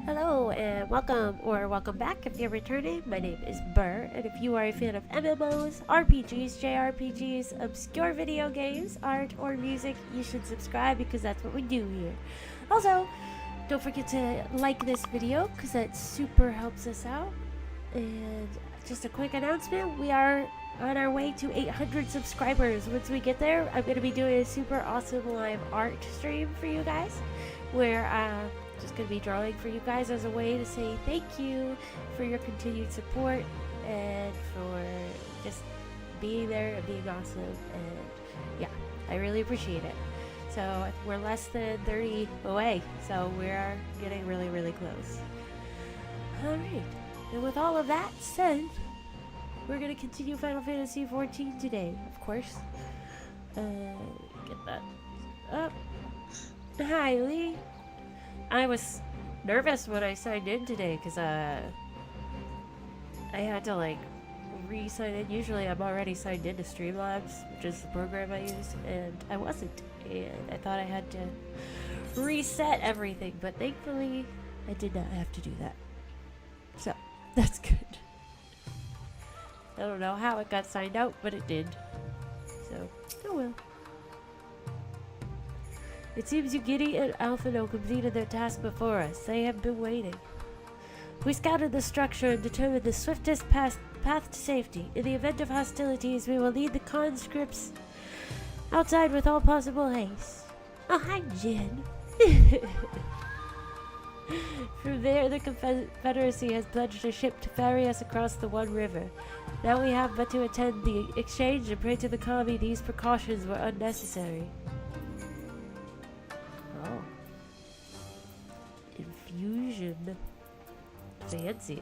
Hello and welcome, or welcome back if you're returning. My name is Burr, and if you are a fan of MMOs, RPGs, JRPGs, obscure video games, art, or music, you should subscribe because that's what we do here. Also, don't forget to like this video because that super helps us out. And just a quick announcement, we are on our way to 800 subscribers. Once we get there, I'm going to be doing a super awesome live art stream for you guys where just going to be drawing for you guys as a way to say thank you for your continued support and for just being there and being awesome. And yeah, I really appreciate it. So we're less than 30 away, so we are getting really, really close. Alright, and with all of that said, we're going to continue Final Fantasy XIV today, of course. Get that up. Hi, Lee. I was nervous when I signed in today because I had to like re-sign in. Usually I'm already signed into Streamlabs, which is the program I use, and I wasn't. And I thought I had to reset everything, but thankfully I did not have to do that. So that's good. I don't know how it got signed out, but it did. So, oh well. It seems Yugiri and Alphino completed their task before us. They have been waiting. We scouted the structure and determined the swiftest path to safety. In the event of hostilities, we will lead the conscripts outside with all possible haste. Oh, hi, Jin. From there, the Confederacy has pledged a ship to ferry us across the One River. Now we have but to attend the exchange and pray to the kami these precautions were unnecessary. Oh. Infusion. Fancy.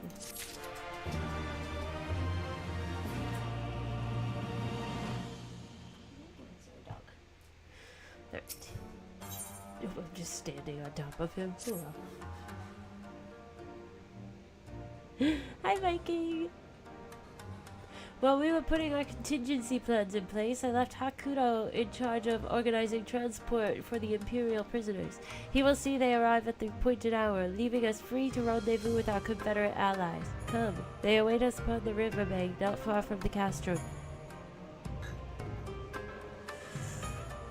There. I'm just standing on top of him. Oh. Hi, Viking! While we were putting our contingency plans in place, I left Hakuto in charge of organizing transport for the Imperial prisoners. He will see they arrive at the appointed hour, leaving us free to rendezvous with our Confederate allies. Come, they await us upon the riverbank, not far from the Castro.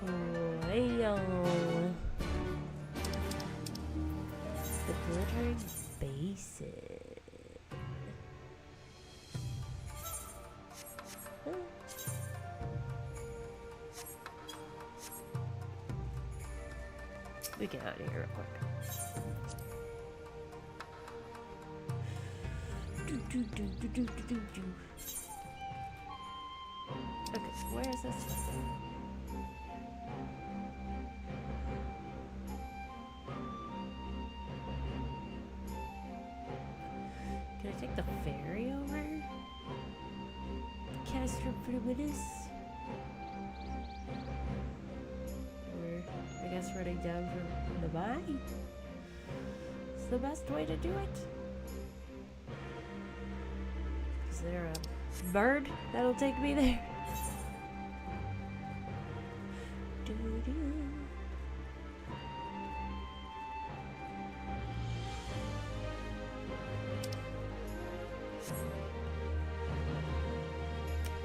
Oh, hey-yo. The glittering basin. We get out of here real quick. Okay, so where is this? Can I take the ferry over? Castro Primus? I guess running down from the mine is the best way to do it. Is there a bird that'll take me there?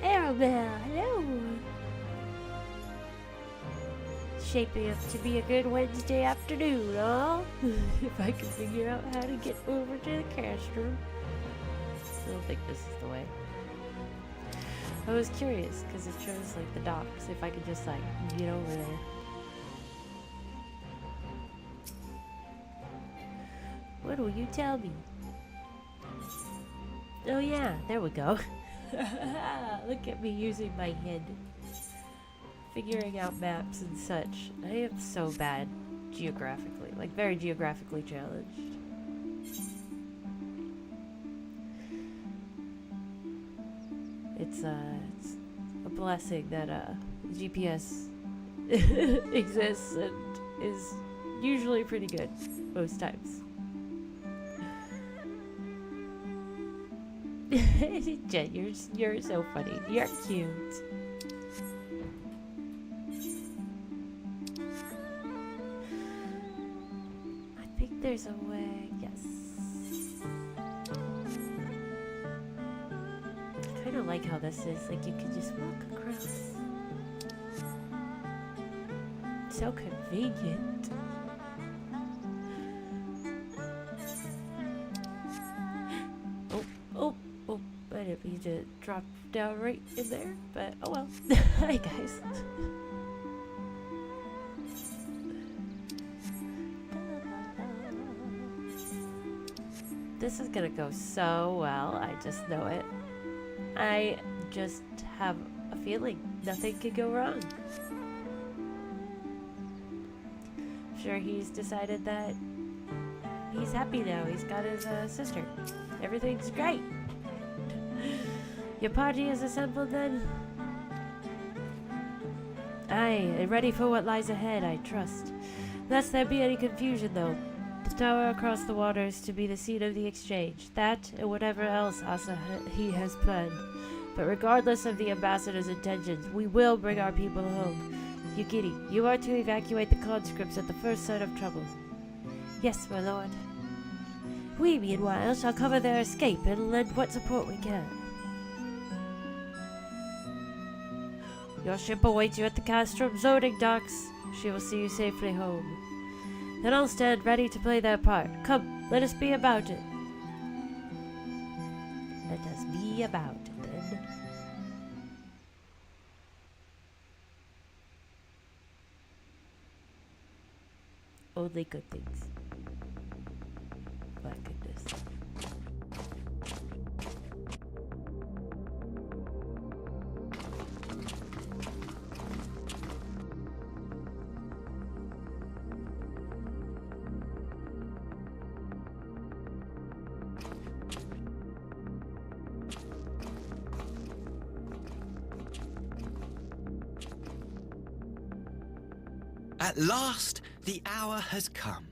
Arabelle, hello! Shaping up to be a good Wednesday afternoon, huh? If I can figure out how to get over to the Castro. Still think this is the way. I was curious because it shows like the docks. If I could just like get over there. What will you tell me? Oh yeah, there we go. Look at me using my head. Figuring out maps and such. I am so bad geographically, like very geographically challenged. It's a blessing that GPS exists and is usually pretty good most times. Jen, you're so funny. You're cute. There's a way, yes. like how this is, like you can just walk across. So convenient. Oh, I didn't mean to drop down right in there, but oh well. Hi guys. This is gonna go so well, I just know it. I just have a feeling nothing could go wrong. I'm sure he's decided that he's happy now. He's got his sister. Everything's great. Your party is assembled then? Aye, and ready for what lies ahead, I trust. Lest there be any confusion though. The tower across the water is to be the scene of the exchange. That and whatever else he has planned. But regardless of the ambassador's intentions, we will bring our people home. Yukiri, you are to evacuate the conscripts at the first sign of trouble. Yes, my lord. We, meanwhile, shall cover their escape and lend what support we can. Your ship awaits you at the Cashapp zoning docks. She will see you safely home. Then I'll stand ready to play their part. Come, let us be about it. Let us be about it, then. Only good things. My goodness. At last, the hour has come.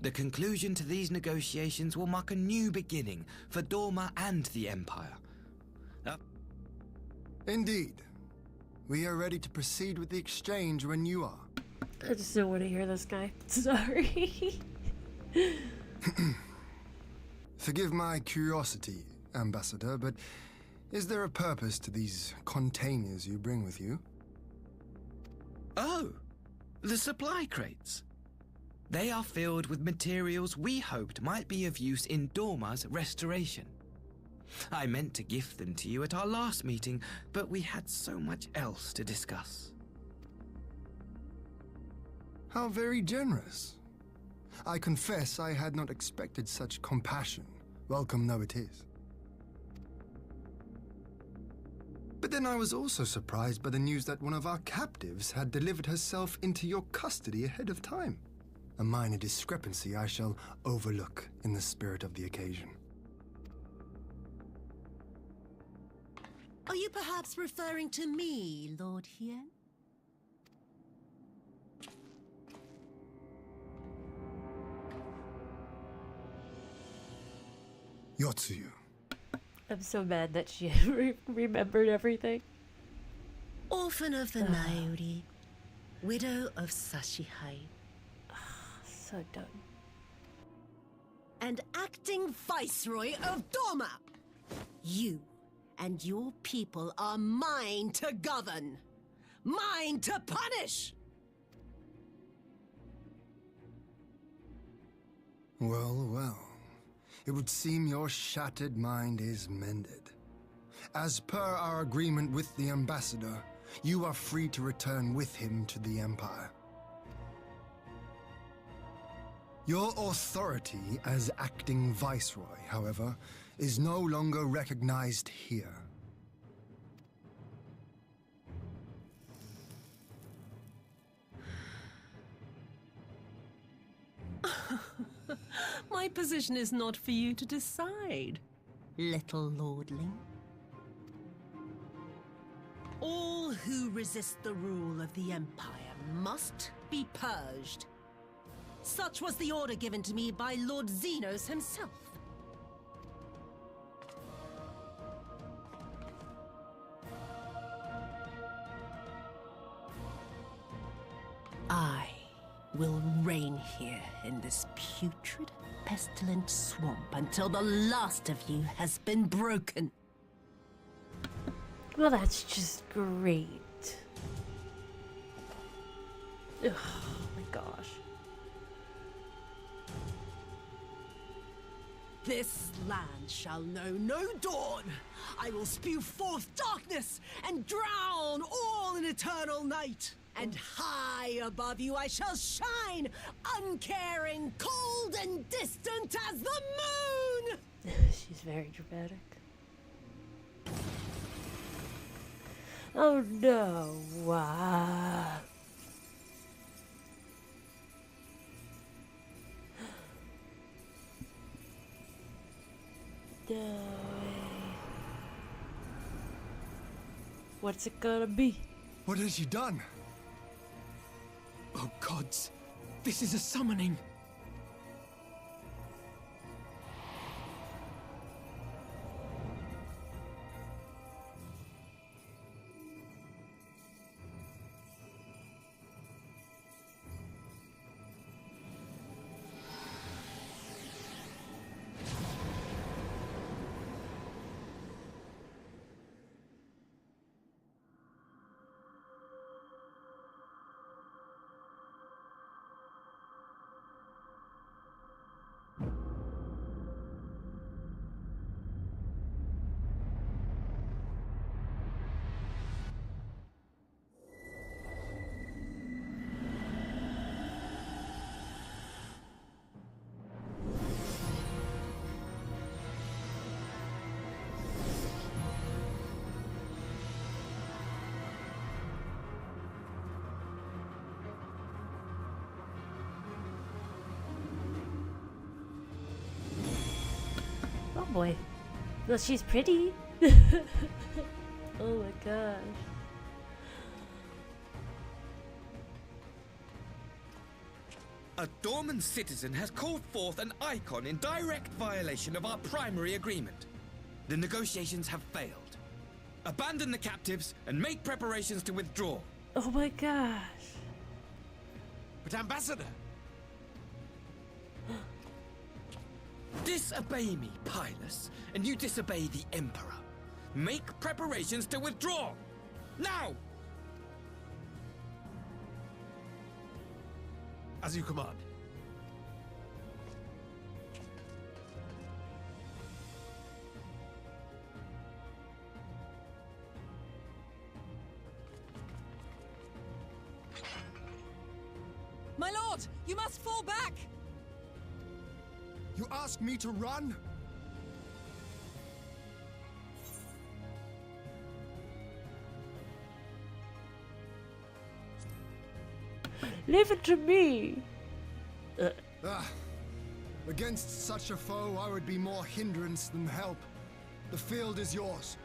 The conclusion to these negotiations will mark a new beginning for Dorma and the Empire. Indeed. We are ready to proceed with the exchange when you are. I just don't want to hear this guy. Sorry. Forgive my curiosity, Ambassador, but is there a purpose to these containers you bring with you? Oh, the supply crates. They are filled with materials we hoped might be of use in Dorma's restoration. I meant to gift them to you at our last meeting, but we had so much else to discuss. How very generous. I confess I had not expected such compassion, welcome though it is. But then I was also surprised by the news that one of our captives had delivered herself into your custody ahead of time. A minor discrepancy I shall overlook in the spirit of the occasion. Are you perhaps referring to me, Lord Hien? Yotsuyu. I'm so mad that she remembered everything. Orphan of the Naori, widow of Sashihai, So dumb. and acting Viceroy of Dorma. You and your people are mine to govern, mine to punish. Well, well. It would seem your shattered mind is mended. As per our agreement with the Ambassador, you are free to return with him to the Empire. Your authority as acting Viceroy, however, is no longer recognized here. My position is not for you to decide, little lordling. All who resist the rule of the Empire must be purged. Such was the order given to me by Lord Xenos himself. I will reign here in this putrid, pestilent swamp until the last of you has been broken. Well, that's just great. Ugh, oh my gosh. This land shall know no dawn. I will spew forth darkness and drown all in eternal night. And high above you I shall shine, uncaring, cold and distant as the moon! She's very dramatic. Oh no. Wow. No way. What's it gonna be? What has she done? Oh gods, this is a summoning. Oh boy. Well, she's pretty. Oh my gosh. A Dorman citizen has called forth an icon in direct violation of our primary agreement. The negotiations have failed. Abandon the captives and make preparations to withdraw. Oh my gosh. But Ambassador! Disobey me, Pilus, and you disobey the Emperor. Make preparations to withdraw! Now! As you command. My lord, you must fall back! You ask me to run? Leave it to me. Against such a foe, I would be more hindrance than help. The field is yours.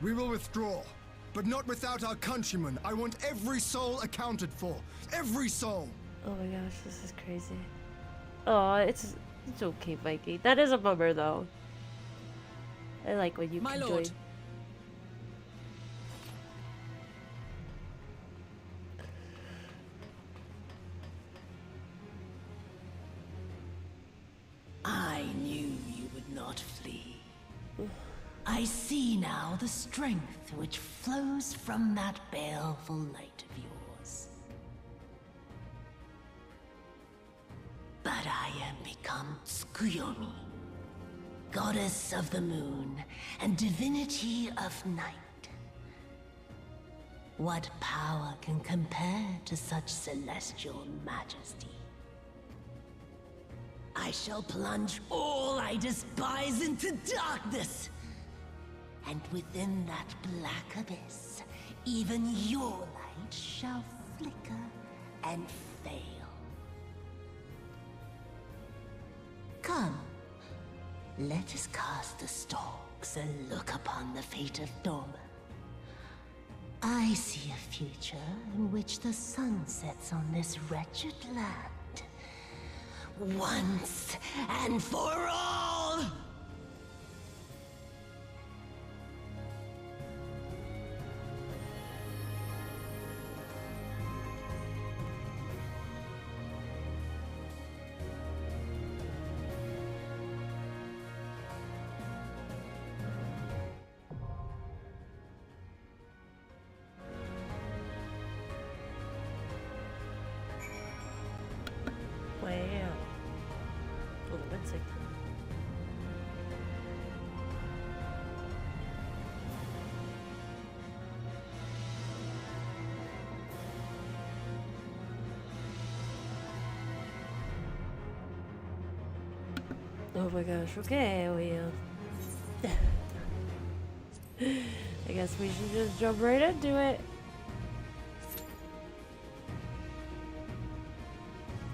We will withdraw, but not without our countrymen. I want every soul accounted for. Every soul! Oh my gosh, this is crazy. Oh, it's okay, Mikey. That is a bummer, though. I like when you My can lord. join. I knew you would not flee. I see now the strength which flows from that baleful light of yours. But I am become Tsukuyomi, goddess of the moon and divinity of night. What power can compare to such celestial majesty? I shall plunge all I despise into darkness. And within that black abyss, even your light shall flicker and fail. Come, let us cast the stalks and look upon the fate of Dorman. I see a future in which the sun sets on this wretched land. Once and for all! Oh my gosh, okay, I guess we should just jump right into it.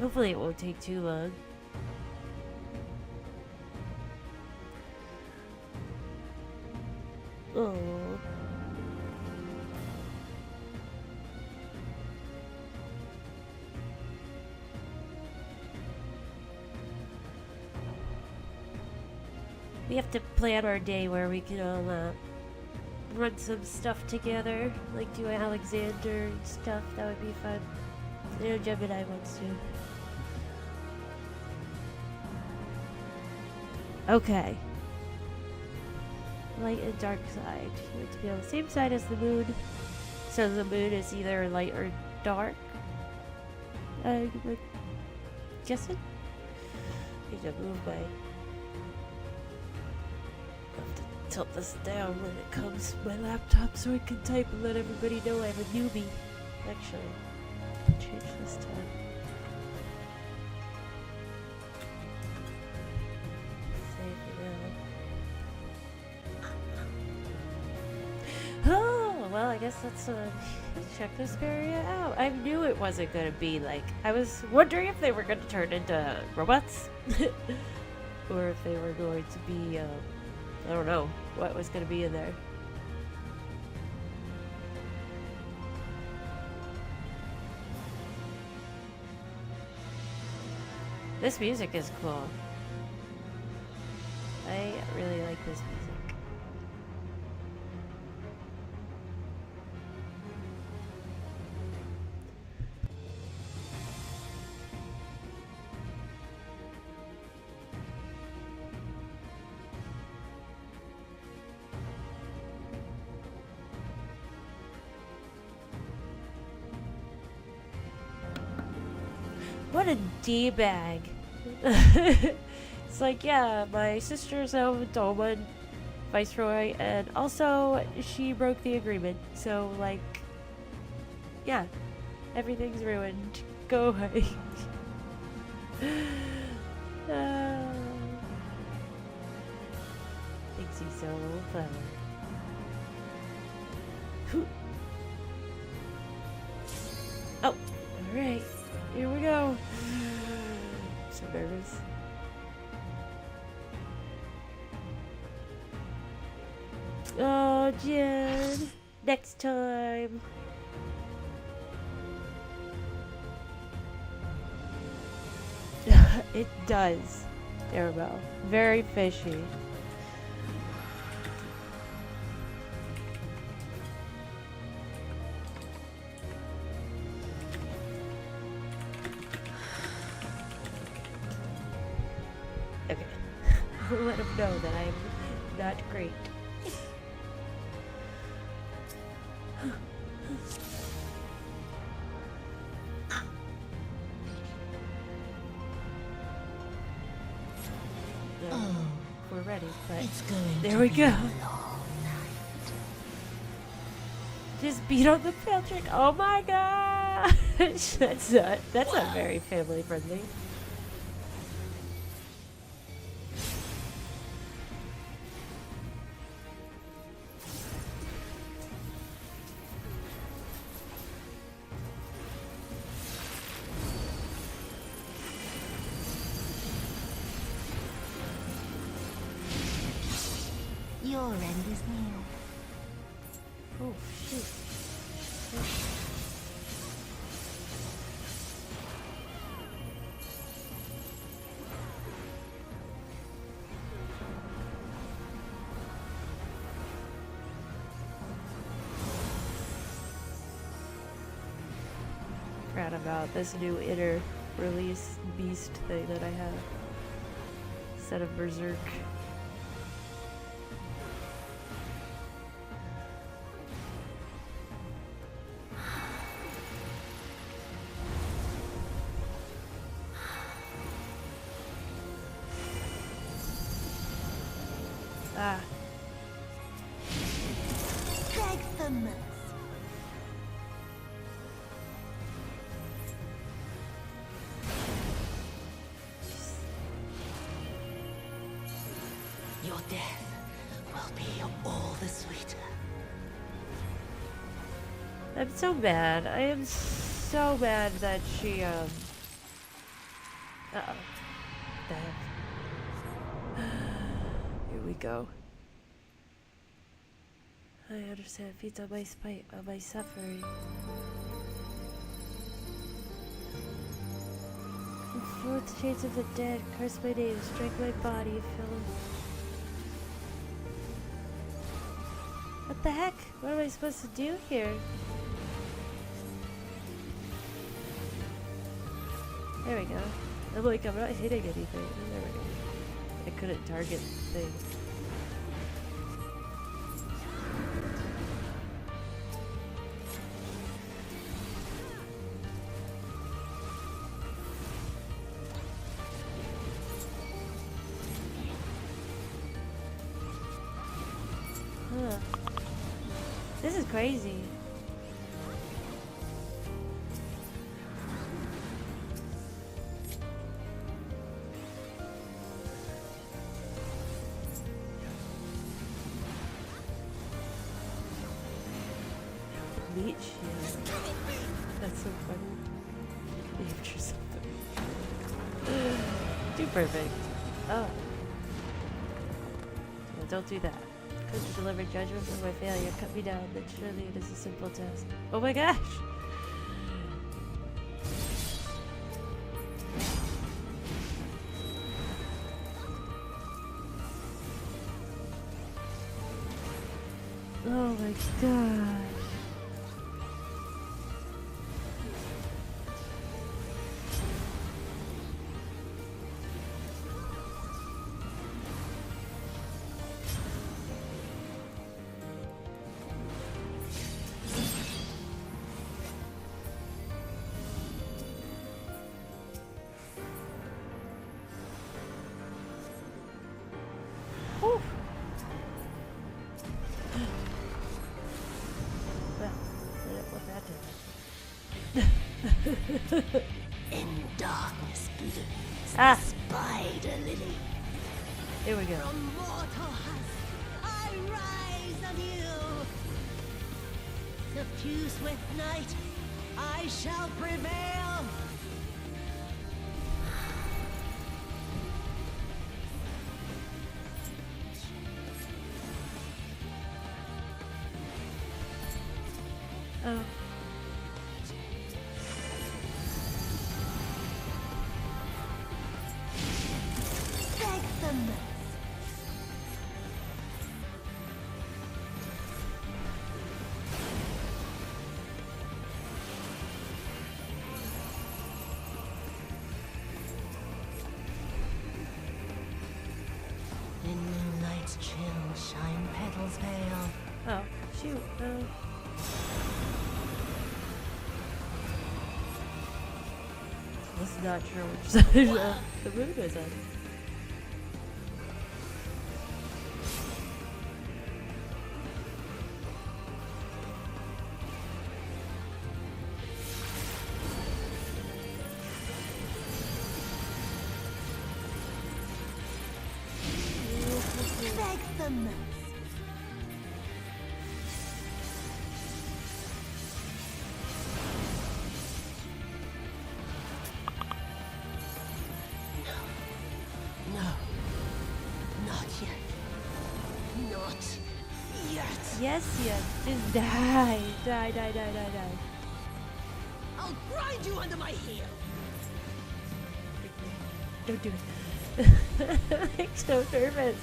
Hopefully it won't take too long. Oh. We have to plan our day where we can all run some stuff together, like do Alexander and stuff. That would be fun. I know Gemini wants to. Okay. Light and dark side. You want to be on the same side as the moon. So the moon is either light or dark. I'm guessing. Need to move my. Have to tilt this down when it comes to my laptop so I can type and let everybody know I'm a newbie. Actually, change this time. Save it now. Oh, well, I guess let's check this area out. I knew it wasn't gonna be like. I was wondering if they were gonna turn into robots, or if they were going to be. I don't know what was going to be in there. This music is cool. I really like this music. What a D-bag. It's like, yeah, my sister's now with Dolma and Viceroy, and also she broke the agreement. So, like, yeah, everything's ruined. Go away. Thinks he's so clever. Oh, alright. Here we go. So nervous. Oh, Jen. Next time. It does. Arabelle. Very fishy. Okay. Let him know that I'm not great. We're ready, but there we go. Just beat on the Patrick. Oh my gosh, that's not very family friendly. Your end is near. Oh shoot. Forgot about this new inner release beast thing that I have. Instead of Berserk. Ah. Beg for mercy. death will be all the sweeter. I'm so mad. I am so mad that she, uh-oh. The heck? Here we go. I understand. Feeds on my spite, on my suffering. The fourth shades of the dead, curse my name, strike my body, and fill it. What the heck? What am I supposed to do here? There we go. I'm like, I'm not hitting anything. There we go. I couldn't target things. Huh. This is crazy. Meat shield. That's so funny. Nature something. Too perfect. Oh. No, don't do that. Could you deliver judgment for my failure? Cut me down, then surely it is a simple test. Oh my gosh! Oh my gosh. Whew. Well, I don't want that to In darkness blooms Ah. the spider lily. Here we go. From mortal husk I rise anew. Suffused with night, I shall prevail. Oh. Beg for mercy. In moonlight's chill shine petals pale. Oh, shoot. Was not sure which side the moon was on. Beg for mercy. No. Not yet. Not yet. Yes, yes. Just die. Die, die, die, die, die. I'll grind you under my heel. Don't do it. I'm so nervous.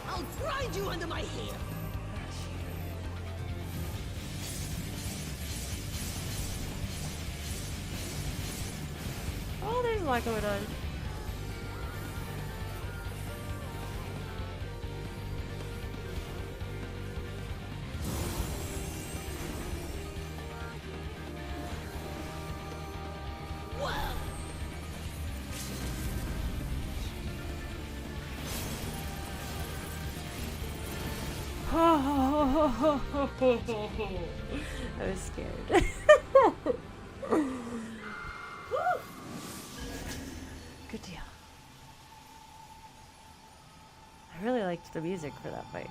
I'll grind you under my heel. Oh, there's a lot going on. I was scared. Good deal. I really liked the music for that fight.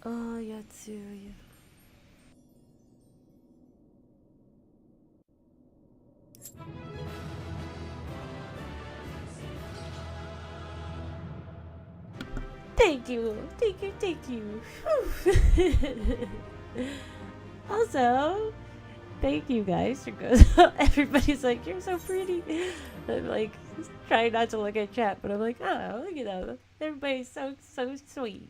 Oh, Yatsuya. Thank you, thank you, thank you. Also, thank you guys. Everybody's like, you're so pretty. I'm like, trying not to look at chat, but I'm like, oh, look at them. Everybody's so sweet.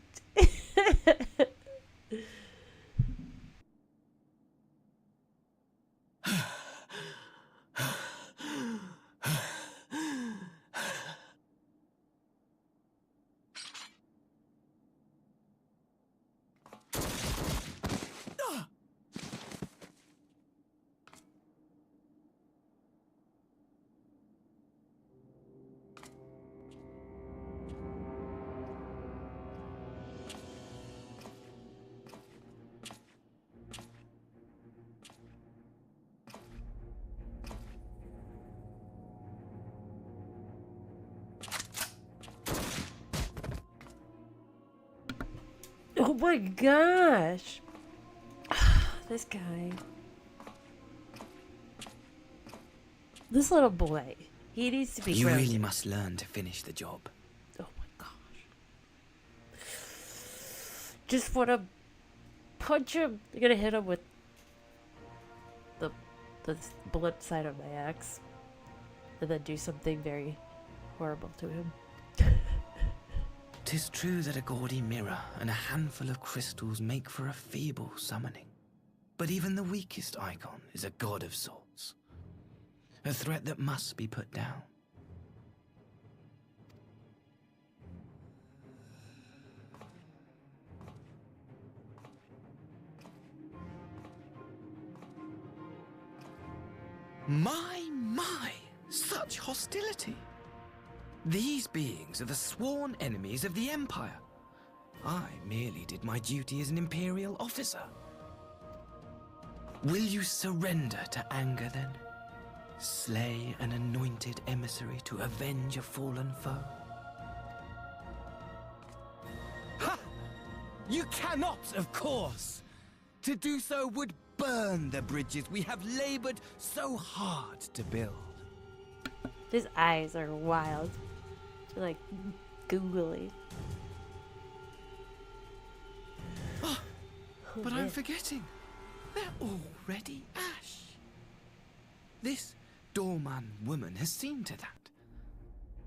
Oh my gosh. This guy. This little boy. He needs to be You grounded. really must learn to finish the job. Oh my gosh. Just wanna punch him. I'm gonna hit him with the blunt side of my axe. And then do something very horrible to him. 'Tis true that a gaudy mirror and a handful of crystals make for a feeble summoning. But even the weakest icon is a god of sorts. A threat that must be put down. My, such hostility! These beings are the sworn enemies of the Empire. I merely did my duty as an Imperial officer. Will you surrender to anger then? Slay an anointed emissary to avenge a fallen foe? Ha! You cannot, of course! To do so would burn the bridges we have labored so hard to build. His eyes are wild. They're like googly. Oh, but I'm man. forgetting. They're already ash. This Dorman woman has seen to that.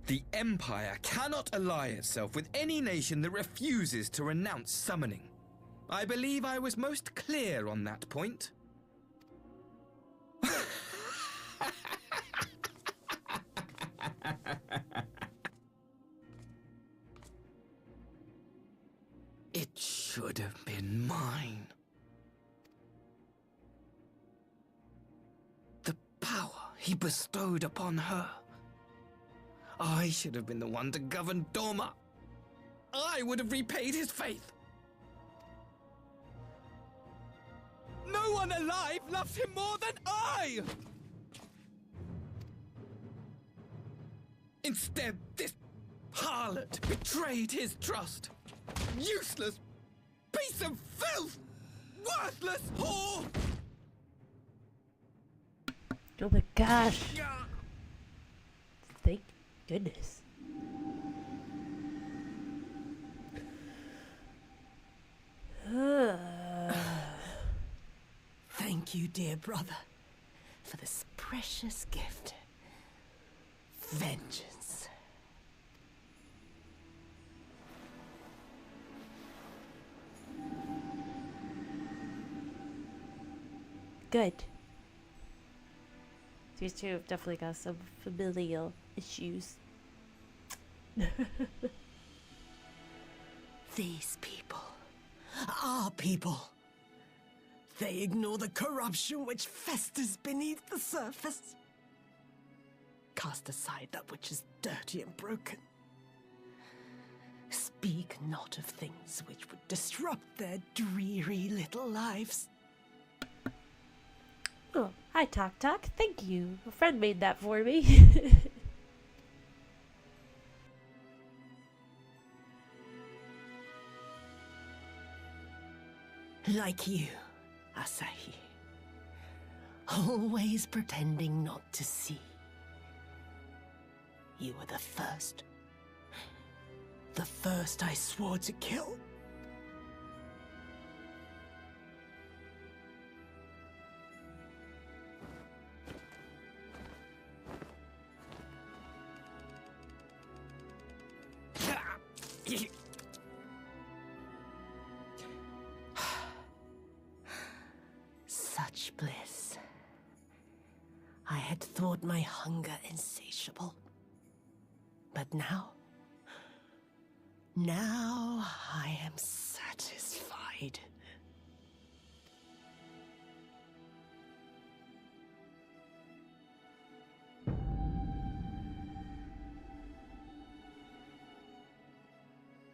The Empire cannot ally itself with any nation that refuses to renounce summoning. I believe I was most clear on that point. It should have been mine. The power he bestowed upon her. I should have been the one to govern Dorma. I would have repaid his faith. No one alive loves him more than I! Instead, this harlot betrayed his trust. Useless piece of filth! Worthless whore! Oh my gosh. Thank goodness. Thank you, dear brother, for this precious gift. Vengeance. Good. These two have definitely got some familial issues. These people, our people, they ignore the corruption which festers beneath the surface. cast aside that which is dirty and broken. Speak not of things which would disrupt their dreary little lives. Oh, hi, Talk Talk. Thank you. A friend made that for me. Like you, Asahi. Always pretending not to see. You were the first. The first I swore to kill. Such bliss. I had thought my hunger insatiable. But now I am satisfied.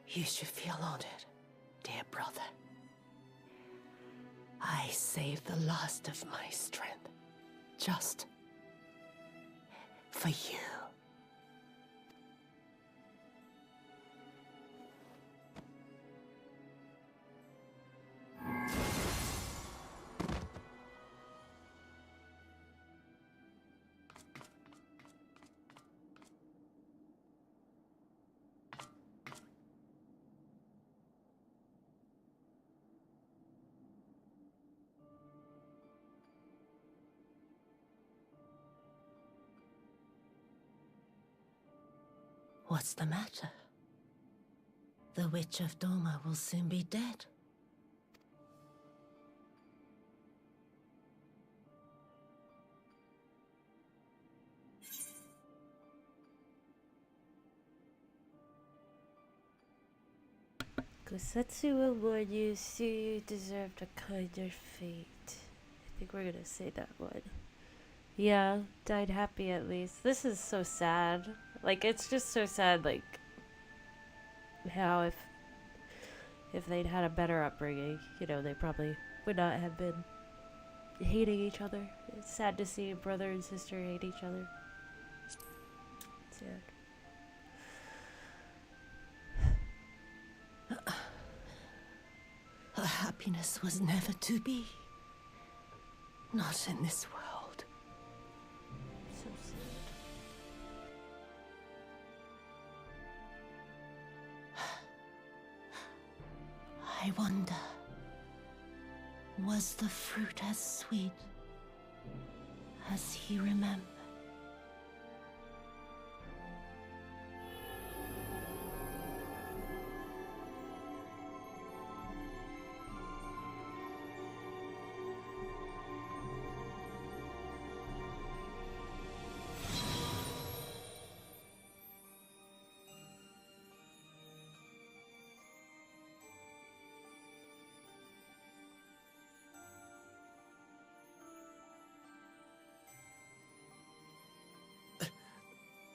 You should feel honored, dear brother. I saved the last of my strength, just for you. What's the matter? The Witch of Doma will soon be dead. Kosetsu will warn you, Suyu deserved a kinder fate. I think we're gonna say that one. Yeah, died happy at least. This is so sad. Like, it's just so sad, like, how if they'd had a better upbringing, you know, they probably would not have been hating each other. It's sad to see a brother and sister hate each other. Sad. Her happiness was never to be. Not in this world. So sad. I wonder, was the fruit as sweet as he remembered?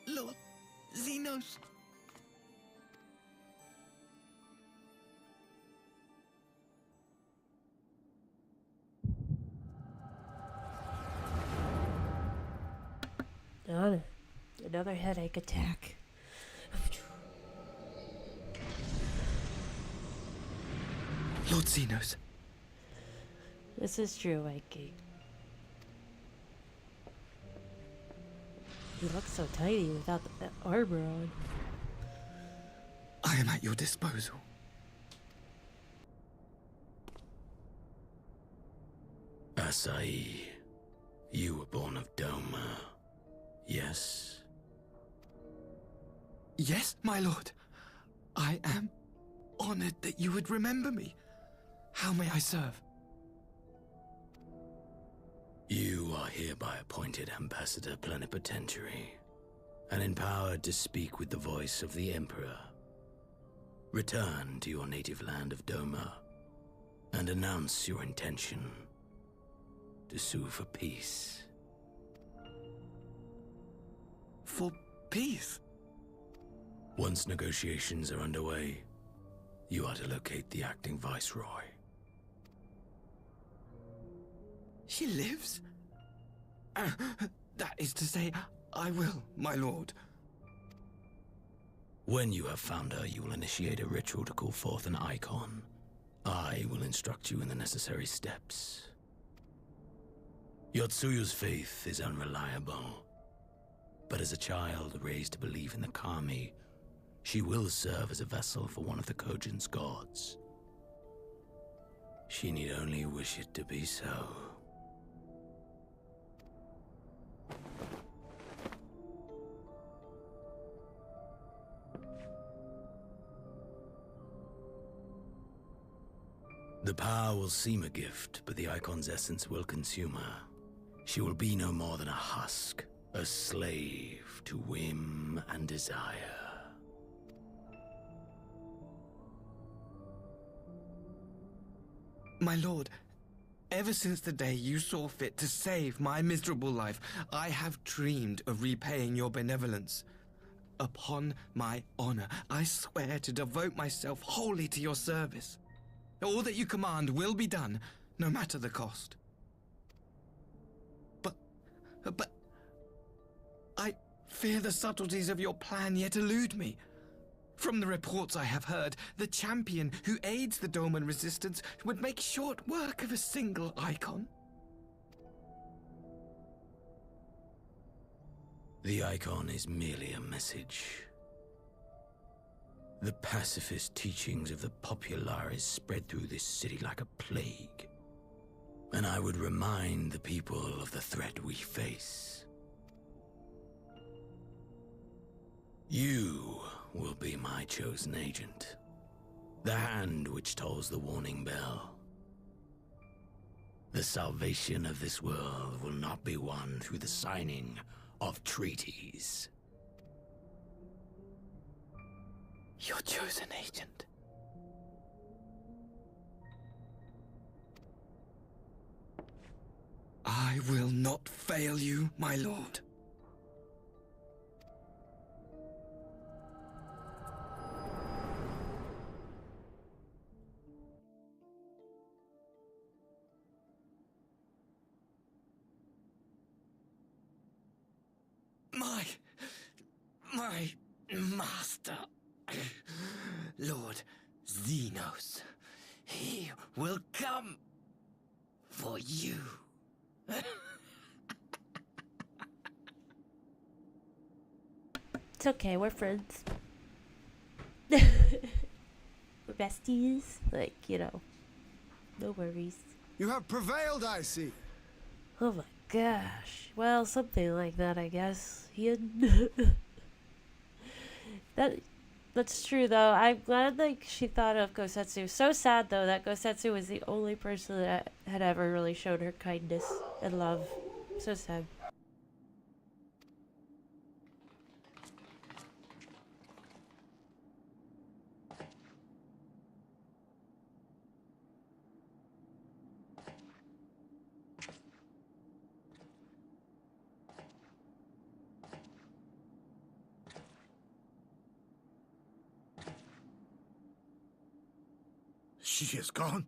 Lord Xenos. Another headache attack. Lord Xenos. This is true, Mikey. He looks so tiny without the armor on. I am at your disposal. Asahi, you were born of Doma, yes? Yes, my lord. I am honored that you would remember me. How may I serve? You are hereby appointed Ambassador Plenipotentiary, and empowered to speak with the voice of the Emperor. Return to your native land of Doma, and announce your intention to sue for peace. for peace. Once negotiations are underway, you are to locate the acting viceroy. She lives? That is to say, I will, my lord. When you have found her, you will initiate a ritual to call forth an icon. I will instruct you in the necessary steps. Yotsuyu's faith is unreliable, but as a child raised to believe in the kami, she will serve as a vessel for one of the Kojin's gods. She need only wish it to be so. The power will seem a gift, but the icon's essence will consume her. She will be no more than a husk, a slave to whim and desire. My lord, ever since the day you saw fit to save my miserable life, I have dreamed of repaying your benevolence. Upon my honor, I swear to devote myself wholly to your service. All that you command will be done, no matter the cost. But I fear the subtleties of your plan yet elude me. From the reports I have heard, the champion who aids the Doman resistance would make short work of a single icon. The icon is merely a message. The pacifist teachings of the populares spread through this city like a plague. And I would remind the people of the threat we face. You will be my chosen agent. The hand which tolls the warning bell. The salvation of this world will not be won through the signing of treaties. Your chosen agent. I will not fail you, my lord. My master, Lord Xenos, he will come for you. It's okay, we're friends. We're besties. Like, you know, no worries. You have prevailed, I see. Oh my gosh. Well, something like that, I guess. That's true, though. I'm glad, like, she thought of Gosetsu. So sad, though, that Gosetsu was the only person that had ever really shown her kindness and love. So sad. She is gone.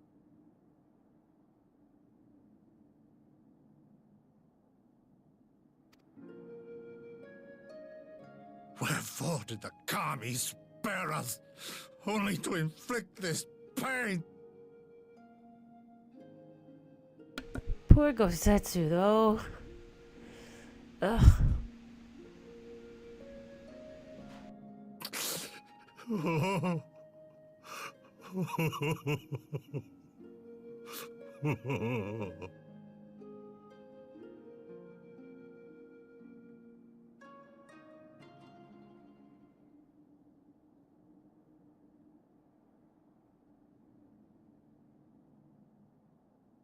Wherefore did the kami spare us, only to inflict this pain? Poor Gosetsu, though. Ugh.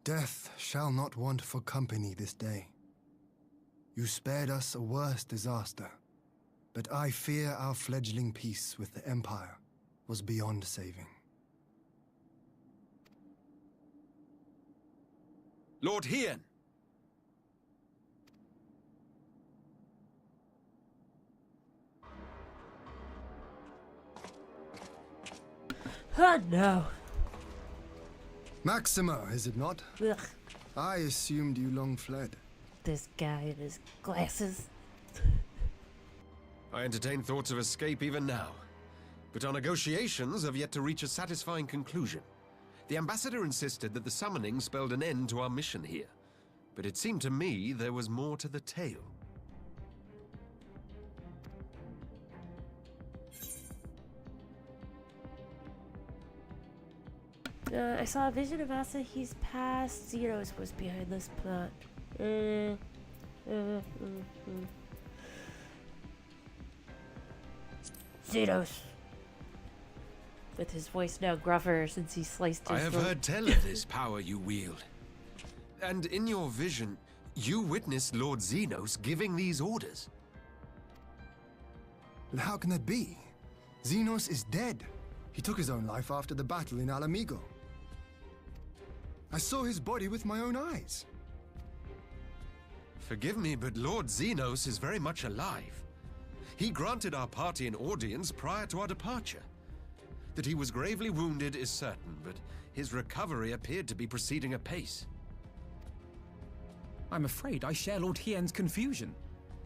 Death shall not want for company this day. You spared us a worse disaster, but I fear our fledgling peace with the Empire was beyond saving. Lord Hien! Oh no. Maxima, is it not? Ugh. I assumed you long fled. This guy and his glasses. I entertain thoughts of escape even now. But our negotiations have yet to reach a satisfying conclusion. The ambassador insisted that the summoning spelled an end to our mission here. But it seemed to me there was more to the tale. I saw a vision of Asahi's past. Zeros was behind this plot. Zeros. With his voice now gruffer since he sliced his I have throat. heard tell of this power you wield. And in your vision, you witnessed Lord Xenos giving these orders. But how can that be? Xenos is dead. He took his own life after the battle in Alamigo. I saw his body with my own eyes. Forgive me, but Lord Xenos is very much alive. He granted our party an audience prior to our departure. That he was gravely wounded is certain, but his recovery appeared to be proceeding apace. I'm afraid I share Lord Hien's confusion.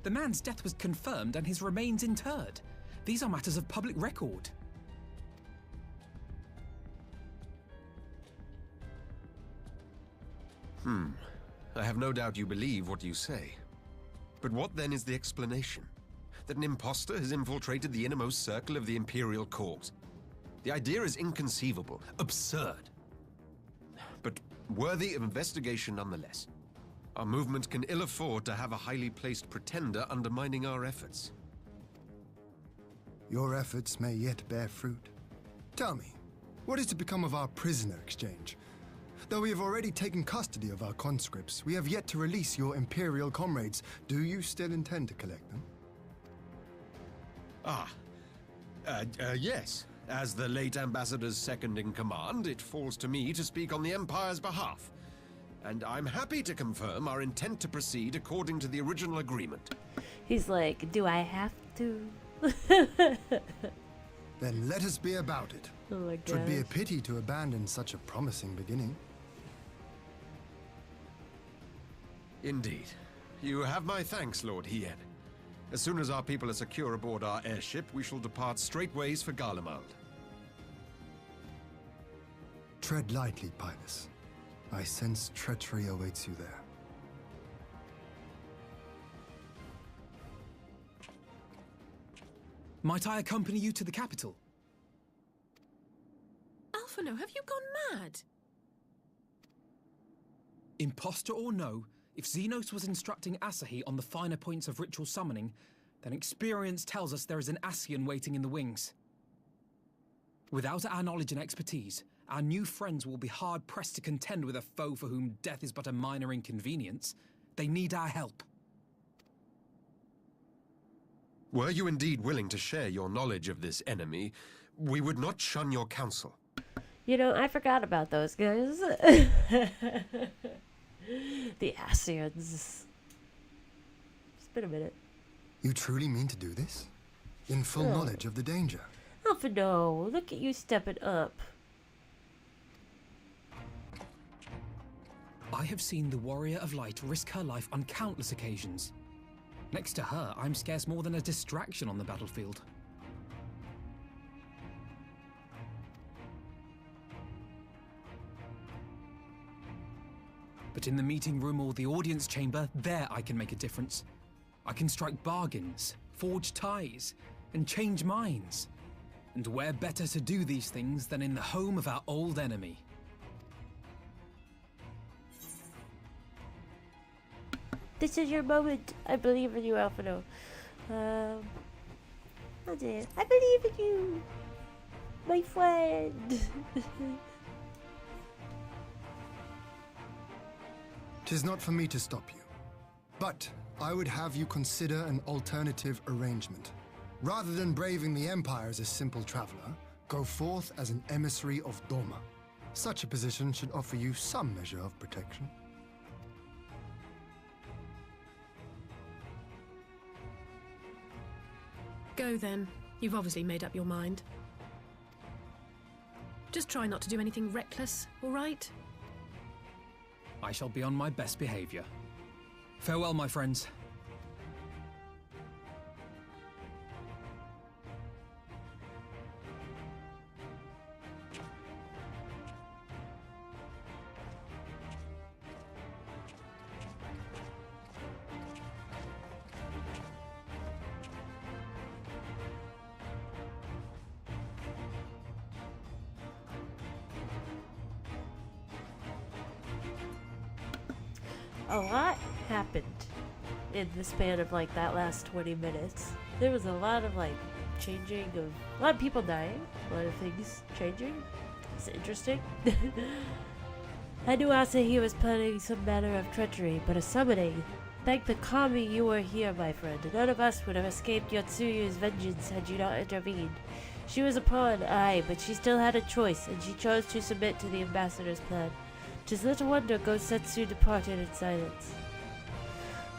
The man's death was confirmed and his remains interred. These are matters of public record. I have no doubt you believe what you say. But what then is the explanation? That an impostor has infiltrated the innermost circle of the Imperial cause? The idea is inconceivable, absurd. But worthy of investigation nonetheless. Our movement can ill afford to have a highly placed pretender undermining our efforts. Your efforts may yet bear fruit. Tell me, what is to become of our prisoner exchange? Though we have already taken custody of our conscripts, we have yet to release your Imperial comrades. Do you still intend to collect them? Yes. As the late Ambassador's second-in-command, it falls to me to speak on the Empire's behalf. And I'm happy to confirm our intent to proceed according to the original agreement. He's like, do I have to? Then let us be about it. Oh my It would be a gosh. pity to abandon such a promising beginning. Indeed. You have my thanks, Lord Hien. As soon as our people are secure aboard our airship, we shall depart straightways for Garlemald. Tread lightly, Pilus. I sense treachery awaits you there. Might I accompany you to the capital? Alphino, have you gone mad? Imposter or no, if Xenos was instructing Asahi on the finer points of ritual summoning, then experience tells us there is an Ascian waiting in the wings. Without our knowledge and expertise, our new friends will be hard-pressed to contend with a foe for whom death is but a minor inconvenience. They need our help. Were you indeed willing to share your knowledge of this enemy, we would not shun your counsel. You know, I forgot about those guys. The Ascians. It's been a minute. You truly mean to do this? In full Oh. knowledge of the danger? Alphino, look at you stepping up. I have seen the Warrior of Light risk her life on countless occasions. Next to her, I'm scarce more than a distraction on the battlefield. But in the meeting room or the audience chamber, there I can make a difference. I can strike bargains, forge ties, and change minds. And where better to do these things than in the home of our old enemy? This is your moment. I believe in you, Alphino. That's it. I believe in you, my friend. 'Tis not for me to stop you. But I would have you consider an alternative arrangement. Rather than braving the Empire as a simple traveler, go forth as an emissary of Doma. Such a position should offer you some measure of protection. Go then. You've obviously made up your mind. Just try not to do anything reckless, all right? I shall be on my best behavior. Farewell, my friends. A lot happened in the span of like that last 20 minutes. There was a lot of like changing of a lot of people dying, a lot of things changing. It's interesting. I knew Asahi was planning some manner of treachery, but a summoning. Thank the kami you were here, my friend. None of us would have escaped Yotsuyu's vengeance had you not intervened. She was a pawn, aye, but she still had a choice, and she chose to submit to the ambassador's plan. 'Tis little wonder Gosetsu departed in silence.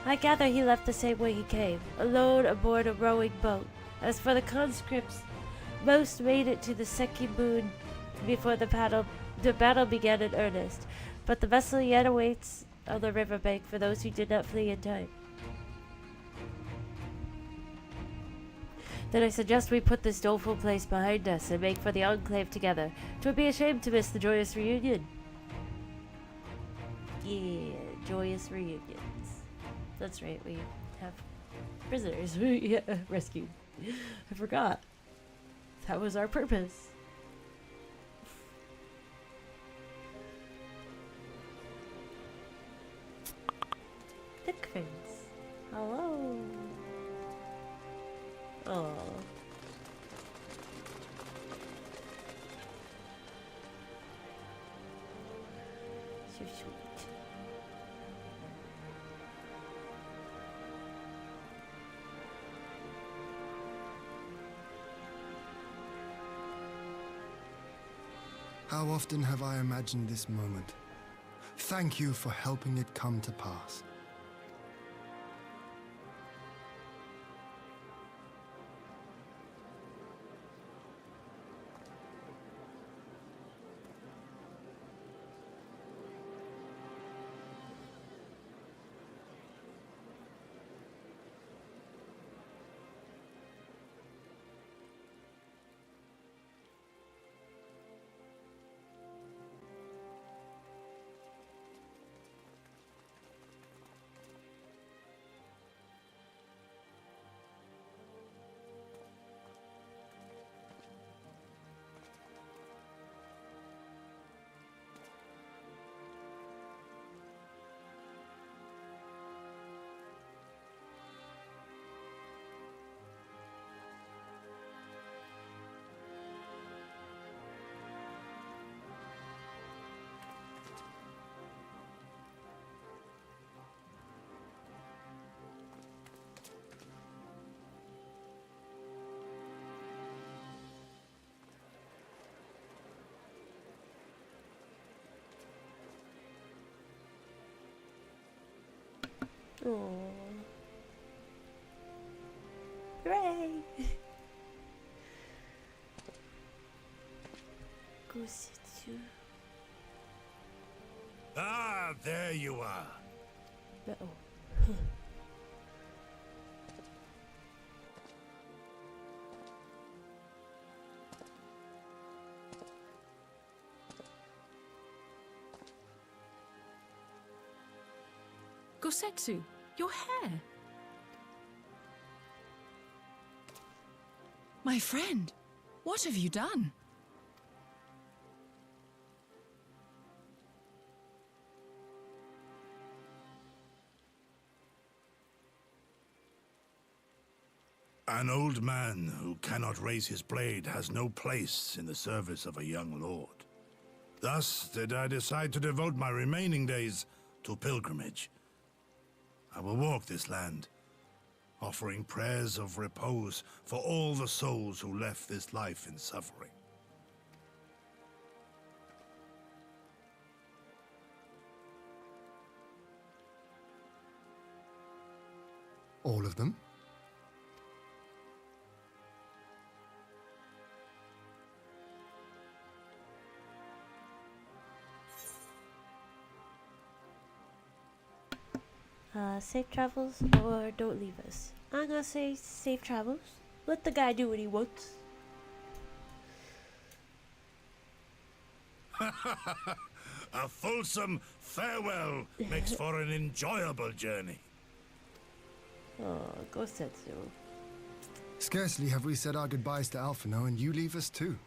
I gather he left the same way he came, alone aboard a rowing boat. As for the conscripts, most made it to the Seki Moon before the battle began in earnest, but the vessel yet awaits on the riverbank for those who did not flee in time. Then I suggest we put this doleful place behind us and make for the Enclave together. 'Twould be a shame to miss the joyous reunion. Yeah, joyous reunions. That's right, we have prisoners we rescued. I forgot. That was our purpose. Thick face. Hello. Oh. So sweet. How often have I imagined this moment? Thank you for helping it come to pass. Aww. Hooray! Gosetsu. Ah, there you are. Uh-oh. Gosetsu, your hair. My friend, what have you done? An old man who cannot raise his blade has no place in the service of a young lord. Thus did I decide to devote my remaining days to pilgrimage. I will walk this land, offering prayers of repose for all the souls who left this life in suffering. All of them? Safe travels or don't leave us. I'm gonna say safe travels. Let the guy do what he wants. A fulsome farewell makes for an enjoyable journey. Oh, go Setsu. Scarcely have we said our goodbyes to Alphino, and you leave us too.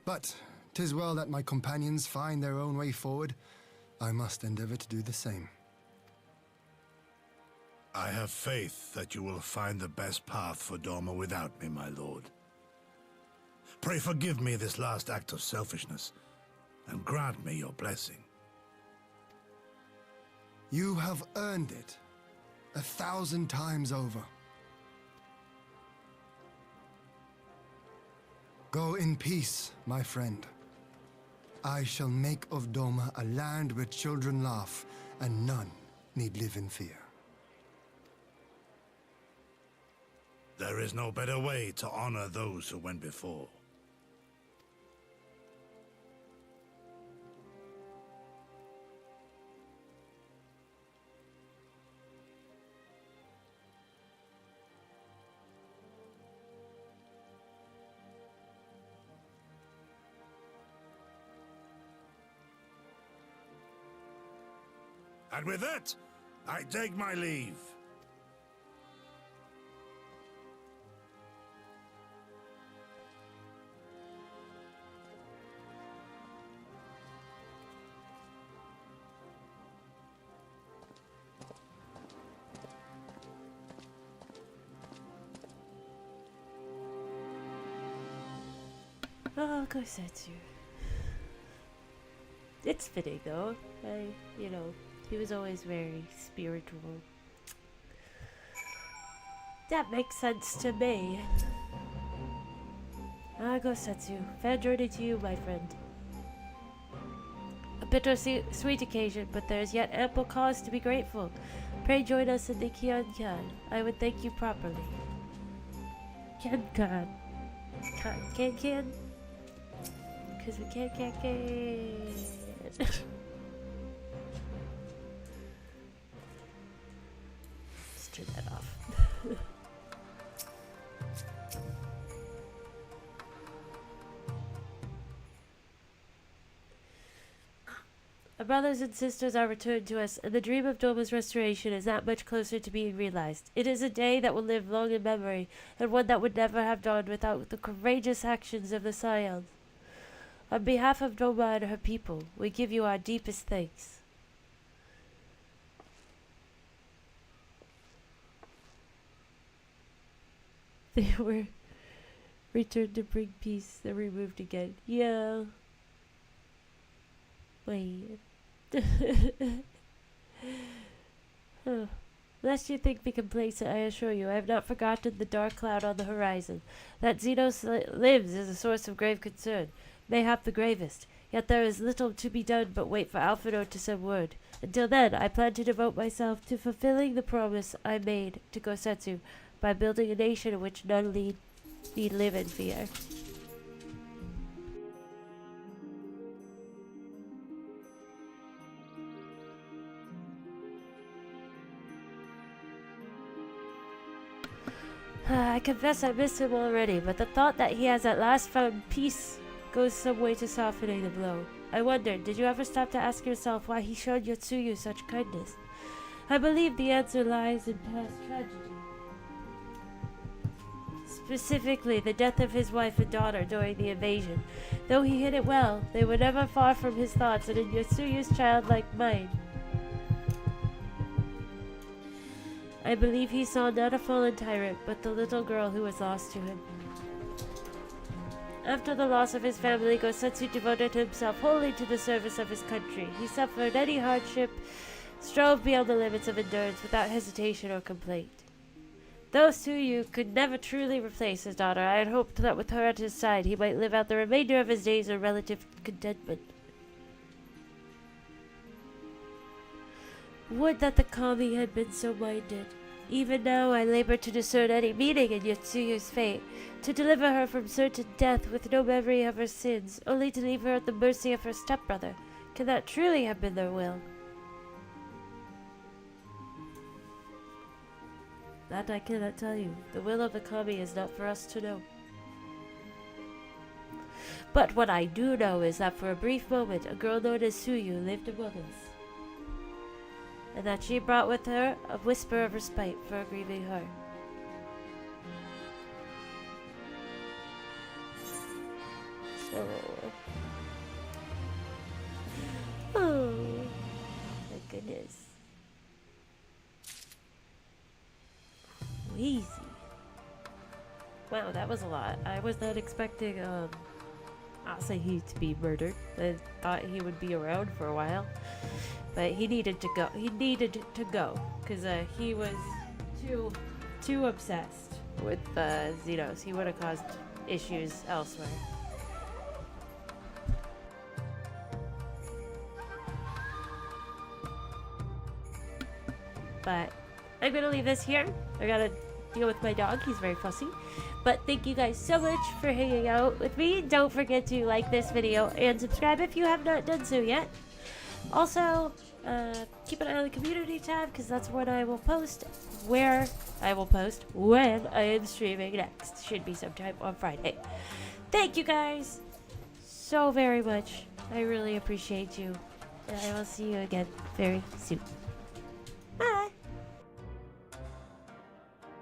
But 'tis well that my companions find their own way forward. I must endeavor to do the same. I have faith that you will find the best path for Dorma without me, my lord. Pray forgive me this last act of selfishness, and grant me your blessing. You have earned it 1,000 times over. Go in peace, my friend. I shall make of Dorma a land where children laugh and none need live in fear. There is no better way to honor those who went before. And with that, I take my leave. Oh, go Setsu. It's fitting though. He was always very spiritual. That makes sense to me. Go Setsu. Fair journey to you, my friend. A bittersweet occasion, but there is yet ample cause to be grateful. Pray join us in the Kyan. I would thank you properly. Kyan. Because we can't. Let's turn that off. Our brothers and sisters are returned to us, and the dream of Doma's restoration is that much closer to being realized. It is a day that will live long in memory, and one that would never have dawned without the courageous actions of the Scions. On behalf of Doma and her people, we give you our deepest thanks. They were returned to bring peace, then removed again. Yeah. Wait. Huh. Lest you think me complacent, I assure you, I have not forgotten the dark cloud on the horizon. That Xenos lives is a source of grave concern, mayhap the gravest. Yet there is little to be done but wait for Alphino to send word. Until then, I plan to devote myself to fulfilling the promise I made to Gosetsu by building a nation in which none need live in fear. I confess I miss him already, but the thought that he has at last found peace goes some way to softening the blow. I wonder, did you ever stop to ask yourself why he showed Yotsuyu such kindness? I believe the answer lies in past tragedy. Specifically, the death of his wife and daughter during the invasion. Though he hid it well, they were never far from his thoughts and in Yotsuyu's childlike mind. I believe he saw not a fallen tyrant, but the little girl who was lost to him. After the loss of his family, Gosetsu devoted himself wholly to the service of his country. He suffered any hardship, strove beyond the limits of endurance without hesitation or complaint. Though Tsuyu could never truly replace his daughter, I had hoped that with her at his side, he might live out the remainder of his days in relative contentment. Would that the kami had been so minded. Even now I labor to discern any meaning in Yotsuyu's fate, to deliver her from certain death with no memory of her sins, only to leave her at the mercy of her stepbrother. Can that truly have been their will? That I cannot tell you. The will of the kami is not for us to know. But what I do know is that for a brief moment, a girl known as Suyu lived among us. And that she brought with her a whisper of respite for a grieving heart. Oh, my goodness. Crazy. Wow, that was a lot. I was not expecting Asahi to be murdered. I thought he would be around for a while, but he needed to go. He needed to go because he was too obsessed with Xenos. He would have caused issues elsewhere. But I'm gonna leave this here. I gotta deal with my dog. He's very fussy. But thank you guys so much for hanging out with me. Don't forget to like this video and subscribe if you have not done so yet. Also, keep an eye on the community tab because that's when I will post when I am streaming next. Should be sometime on Friday. Thank you guys so very much. I really appreciate you. And I will see you again very soon.